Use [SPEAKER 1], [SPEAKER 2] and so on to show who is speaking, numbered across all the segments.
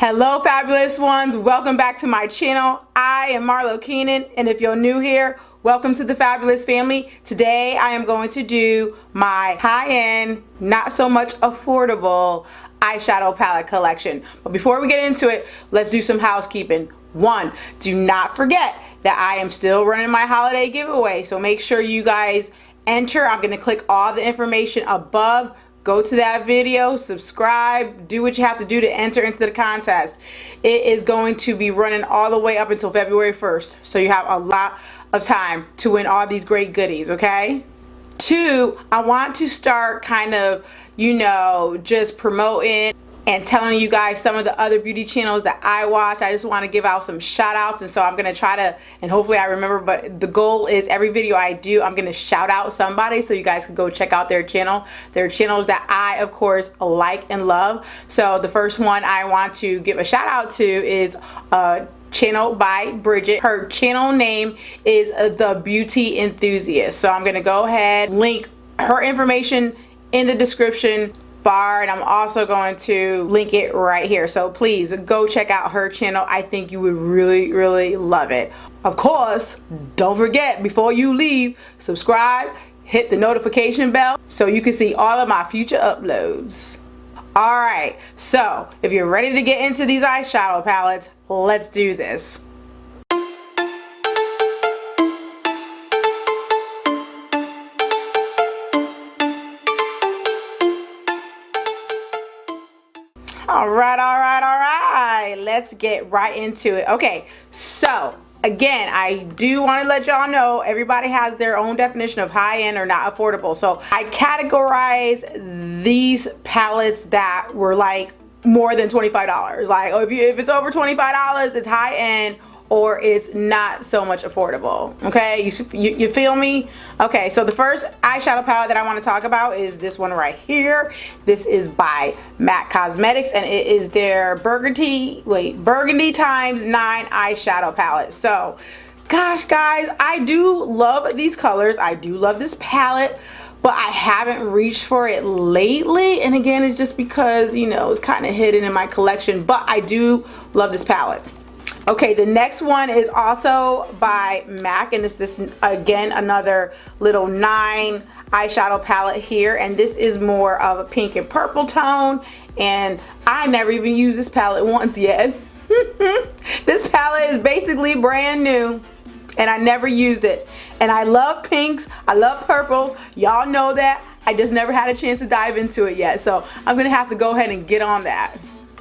[SPEAKER 1] Hello fabulous ones, welcome back to my channel. I am Marlo Keenan, and if you're new here, welcome to the fabulous family. Today I am going to do my high-end, not so much affordable eyeshadow palette collection. But before we get into it, let's do some housekeeping. One, do not forget that I am still running my holiday giveaway, so make sure you guys enter. I'm going to click all the information above. Go to that video, subscribe, do what you have to do to enter into the contest. It is going to be running all the way up until February 1st, so you have a lot of time to win all these great goodies, okay? Two, I want to start kind of, just promoting and telling you guys some of the other beauty channels that I watch. I just want to give out some shout outs, and so I'm going to try to, and hopefully I remember, but the goal is every video I do, I'm going to shout out somebody so you guys can go check out their channel. Their channels that I, of course, like and love. So the first one I want to give a shout out to is channel by Bridget. Her channel name is The Beauty Enthusiast. So I'm going to go ahead, link her information in the description bar, and I'm also going to link it right here, so please go check out her channel. I think you would really love it. Of course, don't forget, before you leave, subscribe, hit the notification bell so you can see all of my future uploads. Alright, so if you're ready to get into these eyeshadow palettes, let's do this. All right, let's get right into it. Okay, so again, I do want to let y'all know everybody has their own definition of high-end or not affordable. So I categorize these palettes that were like more than $25. Like if it's over $25, it's high-end, or it's not so much affordable. Okay, you feel me? Okay, so the first eyeshadow palette that I want to talk about is this one right here. This is by MAC Cosmetics, and it is their Burgundy times 9 eyeshadow palette. So gosh guys, I do love these colors. I do love this palette, but I haven't reached for it lately, and again, it's just because it's kind of hidden in my collection, but I do love this palette. Okay, the next one is also by MAC, and it's this, again, another little 9 eyeshadow palette here, and this is more of a pink and purple tone, and I never even used this palette once yet. This palette is basically brand new, and I never used it. And I love pinks, I love purples, y'all know that. I just never had a chance to dive into it yet, so I'm gonna have to go ahead and get on that.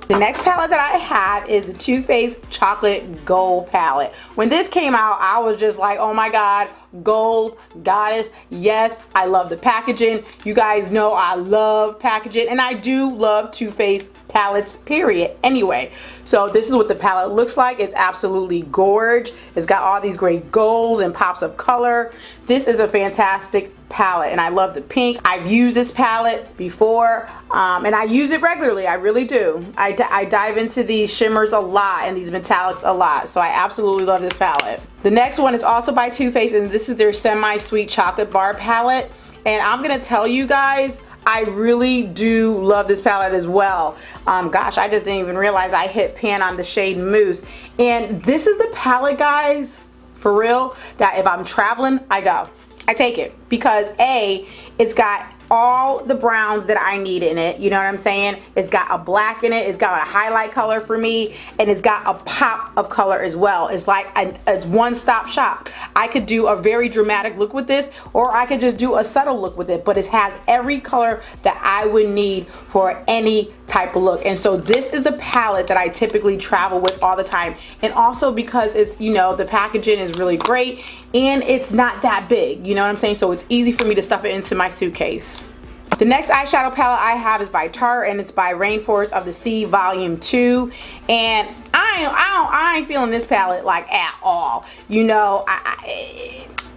[SPEAKER 1] The next palette that I have is the Too Faced Chocolate Gold palette. When this came out, I was just like, oh my god, gold, goddess, yes. I love the packaging. You guys know I love packaging, and I do love Too Faced palettes, period. Anyway, so this is what the palette looks like. It's absolutely gorgeous. It's got all these great golds and pops of color. This is a fantastic palette, and I love the pink. I've used this palette before, and I use it regularly. I really do. I dive into these shimmers a lot and these metallics a lot, so I absolutely love this palette. The next one is also by Too Faced, and this is their Semi-Sweet Chocolate Bar palette, and I'm gonna tell you guys, I really do love this palette as well. Gosh, I just didn't even realize I hit pan on the shade Mousse, and this is the palette, guys, for real, that if I'm traveling, I take it, because A, it's got all the browns that I need in it, you know what I'm saying? It's got a black in it, it's got a highlight color for me, and it's got a pop of color as well. It's like a one-stop shop. I could do a very dramatic look with this, or I could just do a subtle look with it, but it has every color that I would need for any type of look. And so this is the palette that I typically travel with all the time, and also because it's, the packaging is really great, and it's not that big, you know what I'm saying? So it's easy for me to stuff it into my suitcase. The next eyeshadow palette I have is by Tarte, and it's by Rainforest of the Sea Volume 2, and I ain't feeling this palette like at all,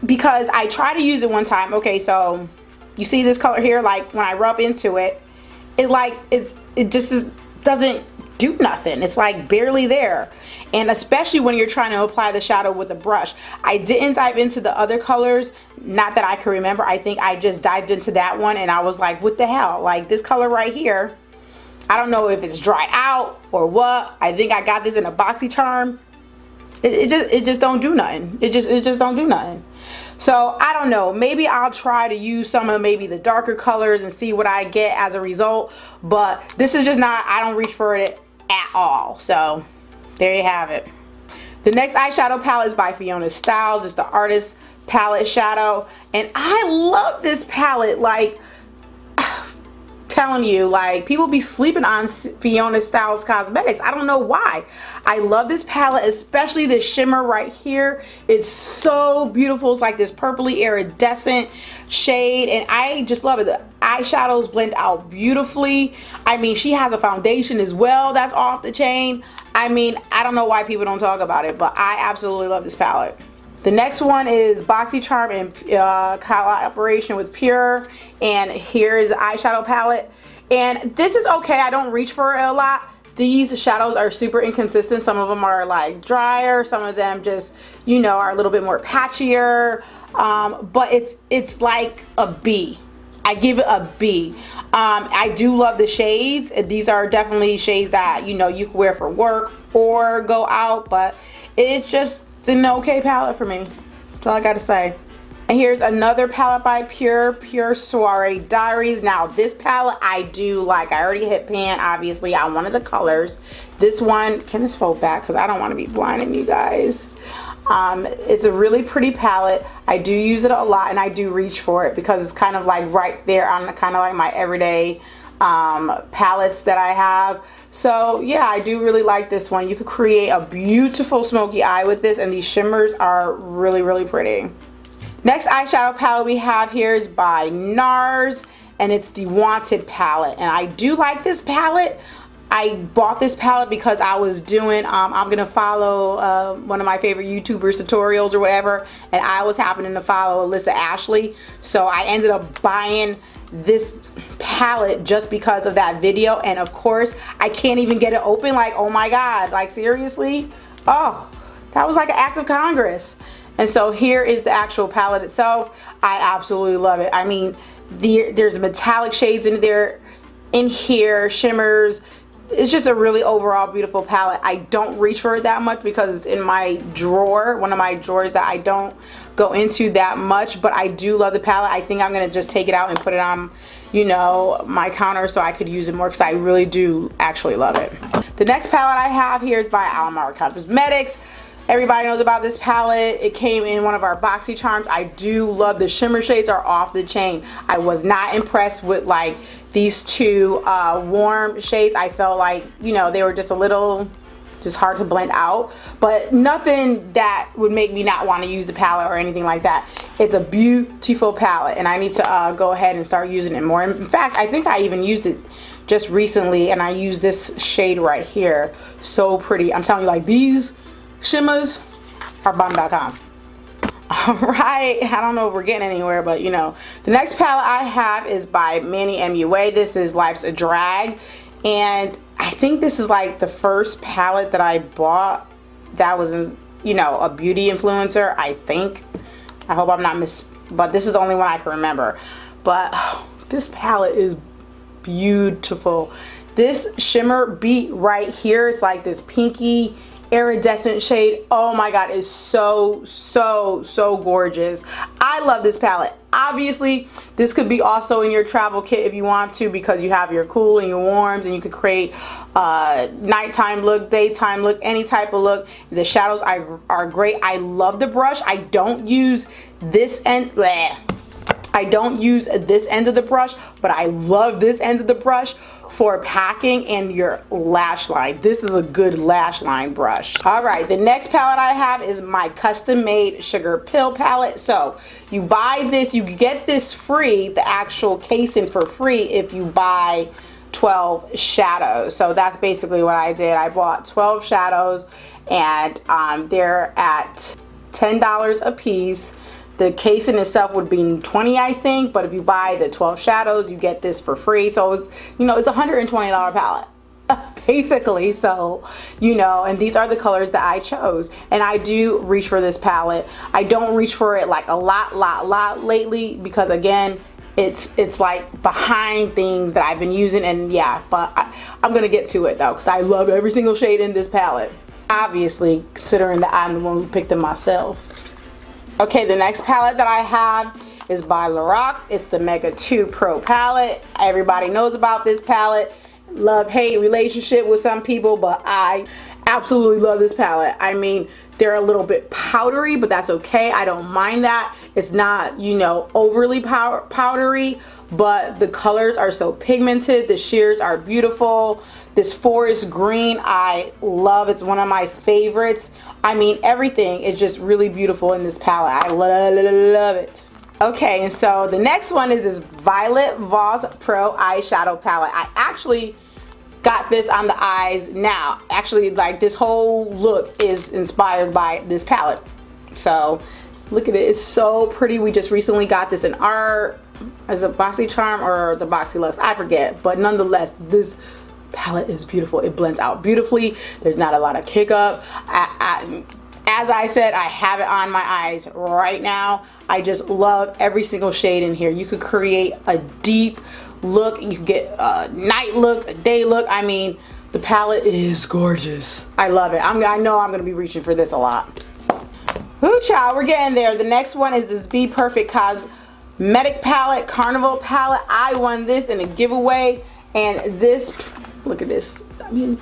[SPEAKER 1] because I tried to use it one time. Okay, so you see this color here, like when I rub into it, it just doesn't do nothing. It's like barely there, and especially when you're trying to apply the shadow with a brush. I didn't dive into the other colors, not that I can remember. I think I just dived into that one, and I was like, what the hell, like this color right here, I don't know if it's dried out or what. I think I got this in a BoxyCharm. It just don't do nothing. It just don't do nothing. So I don't know, maybe I'll try to use some of maybe the darker colors and see what I get as a result, but this is just not, I don't reach for it at all. So there you have it. The next eyeshadow palette is by Fiona Styles. It's the Artist Palette Shadow, and I love this palette. Like, telling you, like, people be sleeping on Fiona Styles cosmetics. I don't know why. I love this palette, especially this shimmer right here. It's so beautiful. It's like this purpley iridescent shade, and I just love it. The eyeshadows blend out beautifully. I mean, she has a foundation as well that's off the chain. I mean, I don't know why people don't talk about it, but I absolutely love this palette. The next one is BoxyCharm in collaboration with Pure, and here is the eyeshadow palette. And this is okay, I don't reach for it a lot. These shadows are super inconsistent. Some of them are like drier, some of them just, you know, are a little bit more patchier. But it's like a B. I give it a B. I do love the shades. These are definitely shades that, you know, you can wear for work or go out, but it's just an okay palette for me. That's all I gotta say. And here's another palette by Pure Soiree Diaries. Now this palette I do like. I already hit pan, obviously, on one of the colors. This one, can this fold back? Because I don't want to be blinding you guys. It's a really pretty palette. I do use it a lot, and I do reach for it because it's kind of like right there on kind of like my everyday palettes that I have. So yeah, I do really like this one. You could create a beautiful smoky eye with this, and these shimmers are really pretty. Next eyeshadow palette we have here is by NARS, and it's the Wanted palette, and I do like this palette. I bought this palette because I was doing, I'm gonna follow one of my favorite YouTubers tutorials or whatever, and I was happening to follow Alyssa Ashley, so I ended up buying this palette just because of that video. And of course I can't even get it open. Like, oh my god, like seriously, oh, that was like an act of Congress. And so here is the actual palette itself. I absolutely love it. I mean, there's metallic shades in there, in here, shimmers. It's just a really overall beautiful palette. I don't reach for it that much because it's in my drawer, one of my drawers that I don't go into that much, but I do love the palette. I think I'm gonna just take it out and put it on, you know, my counter so I could use it more, because I really do actually love it. The next palette I have here is by Alamar Cosmetics. Everybody knows about this palette. It came in one of our BoxyCharms. I do love the shimmer shades, are off the chain. I was not impressed with like these two warm shades. I felt like, you know, they were just a little just hard to blend out, but nothing that would make me not want to use the palette or anything like that. It's a beautiful palette, and I need to go ahead and start using it more. In fact, I think I even used it just recently, and I use this shade right here. So pretty. I'm telling you, like, these shimmers are bomb.com. Alright, I don't know if we're getting anywhere, but you know. The next palette I have is by Manny MUA. This is Life's a Drag, and I think this is like the first palette that I bought that was, you know, a beauty influencer, I think. I hope I'm not but this is the only one I can remember. But oh, this palette is beautiful. This shimmer beat right here, it's like this pinky iridescent shade. Oh my god, it's so gorgeous. I love this palette. Obviously this could be also in your travel kit if you want to, because you have your cool and your warms, and you could create nighttime look, daytime look, any type of look. The shadows are great. I love the brush. I don't use this end. I don't use this end of the brush, but I love this end of the brush for packing and your lash line. This is a good lash line brush. All right, the next palette I have is my custom made Sugar Pill palette. So you buy this, you get this free, the actual casing for free, if you buy 12 shadows. So that's basically what I did. I bought 12 shadows, and they're at $10 a piece. The case in itself would be $20, I think, but if you buy the 12 shadows, you get this for free. So it's, you know, it's a $120 palette basically. So, you know, and these are the colors that I chose, and I do reach for this palette. I don't reach for it like a lot lately, because again, it's like behind things that I've been using, and yeah, but I'm gonna get to it though, because I love every single shade in this palette, obviously, considering that I'm the one who picked them myself. Okay, the next palette that I have is by Lorac. It's the Mega 2 Pro palette. Everybody knows about this palette. Love-hate relationship with some people, but I absolutely love this palette. I mean, they're a little bit powdery, but that's okay. I don't mind that. It's not, you know, overly powdery, but the colors are so pigmented. The sheers are beautiful. This forest green, I love. It's one of my favorites. I mean, everything is just really beautiful in this palette. I love it. Okay, and so the next one is this Violet Voss Pro eyeshadow palette. I actually got this on the eyes now. Actually, like, this whole look is inspired by this palette. So look at it, it's so pretty. We just recently got this in our, as a BoxyCharm or the BoxyLuxe, I forget, but nonetheless, this palette is beautiful. It blends out beautifully. There's not a lot of kick up. As I said, I have it on my eyes right now. I just love every single shade in here. You could create a deep look. You could get a night look, a day look. I mean, the palette is gorgeous. I love it. I know I'm going to be reaching for this a lot. Ooh, child, we're getting there. The next one is this Be Perfect Cosmetic palette, Carnival palette. I won this in a giveaway, and this, look at this. I mean,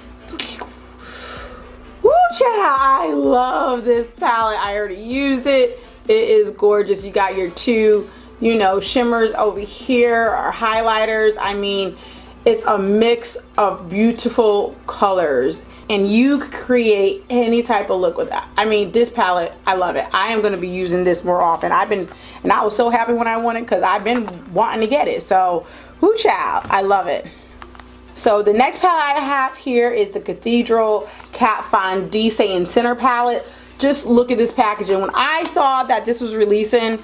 [SPEAKER 1] woo, child, I love this palette. I already used it. It is gorgeous. You got your two, you know, shimmers over here, or highlighters. I mean, it's a mix of beautiful colors, and you could create any type of look with that. I mean, this palette, I love it. I am going to be using this more often. And I was so happy when I won it, because I've been wanting to get it. So, whoo, child, I love it. So the next palette I have here is the Cathedral Kat Von D Satin Center palette. Just look at this packaging. When I saw that this was releasing,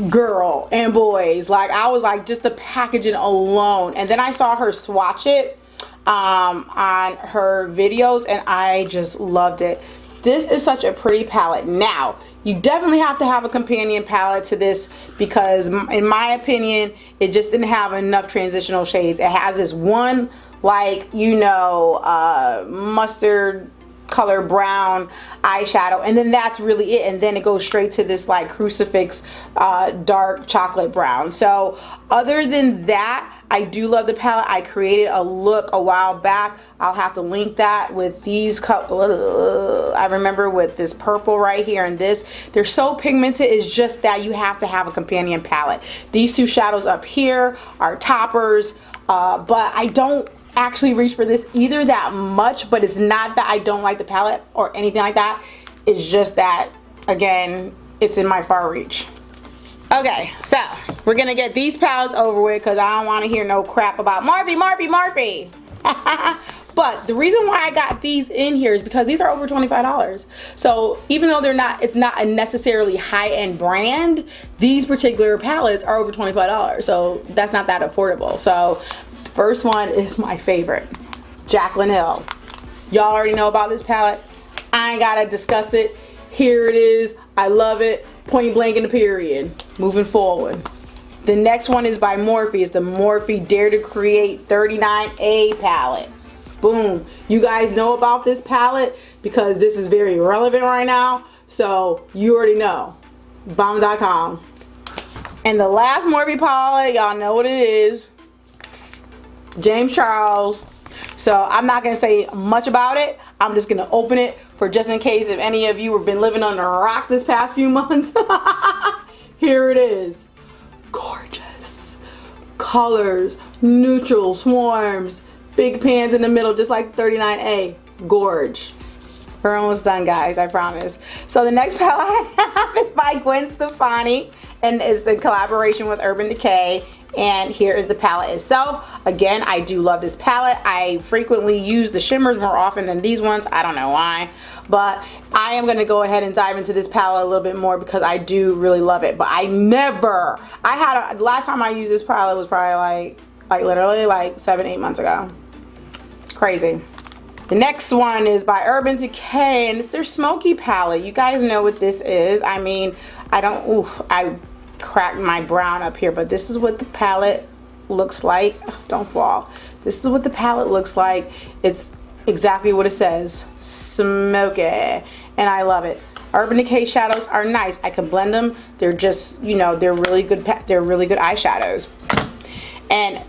[SPEAKER 1] girl and boys, like, I was like, just the packaging alone. And then I saw her swatch it on her videos, and I just loved it. This is such a pretty palette. Now, you definitely have to have a companion palette to this, because in my opinion, it just didn't have enough transitional shades. It has this one, like, you know, mustard color brown eyeshadow, and then that's really it, and then it goes straight to this like crucifix dark chocolate brown. So other than that, I do love the palette. I created a look a while back. I'll have to link that with these colors. I remember with this purple right here and this. They're so pigmented. It's just that you have to have a companion palette. These two shadows up here are toppers, but I don't actually reach for this either that much. But it's not that I don't like the palette or anything like that. It's just that, again, it's in my far reach. Okay, so we're gonna get these palettes over with, because I don't want to hear no crap about Morphe. But the reason why I got these in here is because these are over $25. So even though it's not a necessarily high-end brand, these particular palettes are over $25. So that's not that affordable. So the first one is my favorite, Jaclyn Hill. Y'all already know about this palette. I ain't gotta discuss it. Here it is. I love it. Point blank in the period. Moving forward. The next one is by Morphe. It's the Morphe Dare to Create 39A palette. Boom. You guys know about this palette because this is very relevant right now. So you already know. Bomb.com. And the last Morphe palette, y'all know what it is. James Charles. So I'm not going to say much about it. I'm just going to open it for just in case if any of you have been living under a rock this past few months. Here it is. Gorgeous. Colors, neutral, swarms, big pans in the middle, just like 39A. Gorge. We're almost done, guys, I promise. So the next palette I have is by Gwen Stefani, and it's in collaboration with Urban Decay. And here is the palette itself. Again, I do love this palette. I frequently use the shimmers more often than these ones. I don't know why. But I am going to go ahead and dive into this palette a little bit more because I do really love it. But the last time I used this palette was probably like literally like 7-8 months ago. Crazy. The next one is by Urban Decay, and it's their Smoky palette. You guys know what this is. I mean, I crack my brown up here, but this is what the palette looks like. Don't fall. This is what the palette looks like. It's exactly what it says, smoky, and I love it. Urban Decay shadows are nice. I can blend them. They're just, you know, they're really good eyeshadows. And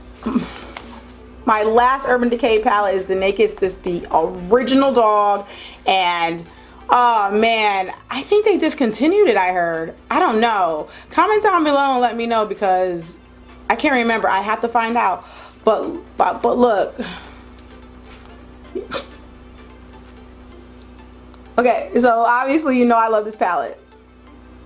[SPEAKER 1] my last Urban Decay palette is the Naked. This is the original dog, and oh man, I think they discontinued it, I heard. I don't know. Comment down below and let me know, because I can't remember. I have to find out. But look. Okay, so obviously you know I love this palette.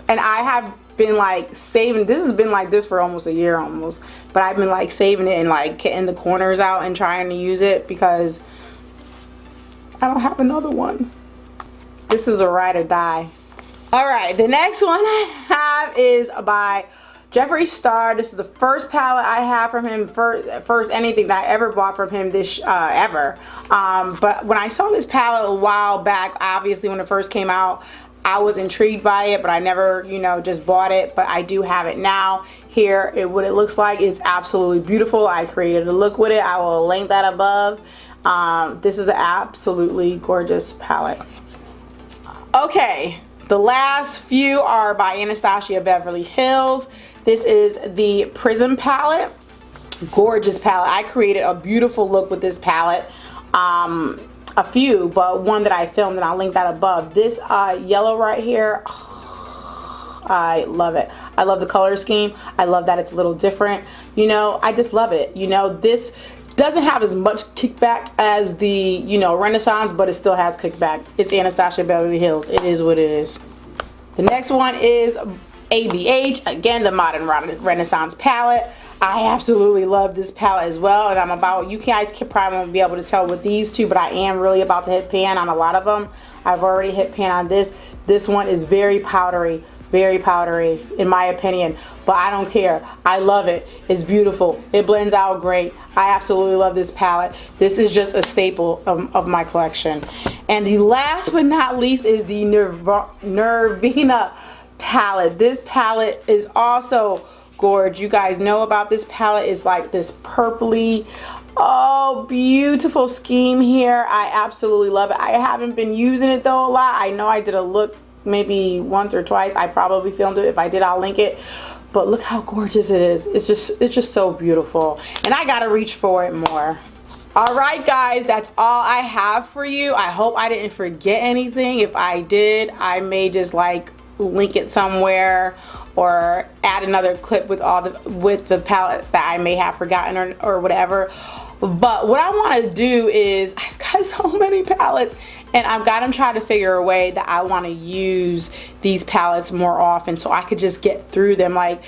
[SPEAKER 1] And I have been like saving, this has been like this for almost a year almost. But I've been like saving it and like getting the corners out and trying to use it because I don't have another one. This is a ride or die. Alright, the next one I have is by Jeffree Star. This is the first palette I have from him, first anything that I ever bought from him this ever. But when I saw this palette a while back, obviously when it first came out, I was intrigued by it, but I never, you know, just bought it. But I do have it now. Here, what it looks like is absolutely beautiful. I created a look with it. I will link that above. This is an absolutely gorgeous palette. Okay, the last few are by Anastasia Beverly Hills. This is the Prism palette. Gorgeous palette. I created a beautiful look with this palette. A few, but one that I filmed, and I'll link that above. This yellow right here, I love it. I love the color scheme. I love that it's a little different. You know, I just love it. You know, this doesn't have as much kickback as the, you know, Renaissance, but it still has kickback. It's Anastasia Beverly Hills. It is what it is. The next one is ABH, again, the Modern Renaissance palette. I absolutely love this palette as well, and you guys probably won't be able to tell with these two, but I am really about to hit pan on a lot of them. I've already hit pan on this. This one is very powdery in my opinion, but I don't care. I love it. It's beautiful. It blends out great. I absolutely love this palette. This is just a staple of my collection. And the last but not least is the Nervina palette. This palette is also gorgeous. You guys know about this palette. It's like this purpley, oh, beautiful scheme here. I absolutely love it. I haven't been using it though a lot. I know I did a look maybe once or twice. I probably filmed it. If I did, I'll link it. But look how gorgeous it is. It's just so beautiful, and I gotta reach for it more. All right guys, that's all I have for you. I hope I didn't forget anything. If I did, I may just like link it somewhere or add another clip with the palette that I may have forgotten or whatever. But what I want to do is, I've got so many palettes, and I've got to try to figure a way that I want to use these palettes more often so I could just get through them. Like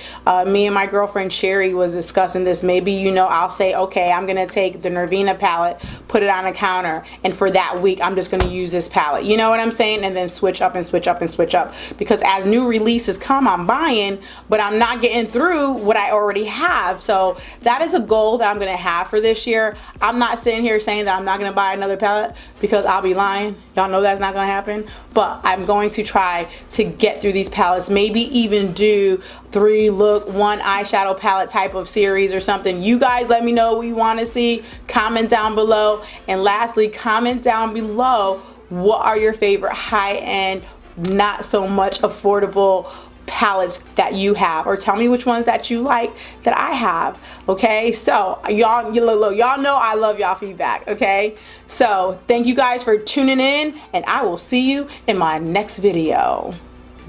[SPEAKER 1] me and my girlfriend Sherry was discussing this. Maybe, you know, I'll say, okay, I'm going to take the Nervina palette, put it on a counter, and for that week I'm just going to use this palette. You know what I'm saying? And then switch up and switch up and switch up. Because as new releases come, I'm buying, but I'm not getting through what I already have. So that is a goal that I'm going to have for this year. I'm not sitting here saying that I'm not going to buy another palette, because I'll be lying. Y'all know that's not going to happen. But I'm going to try to get through these palettes. Maybe even do 3-look, 1 eyeshadow palette type of series or something. You guys let me know what you want to see. Comment down below. And lastly, comment down below, what are your favorite high-end, not so much affordable palettes that you have, or tell me which ones that you like that I have. Okay, so y'all know I love y'all feedback. Okay, so thank you guys for tuning in, and I will see you in my next video.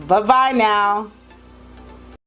[SPEAKER 1] Bye bye now.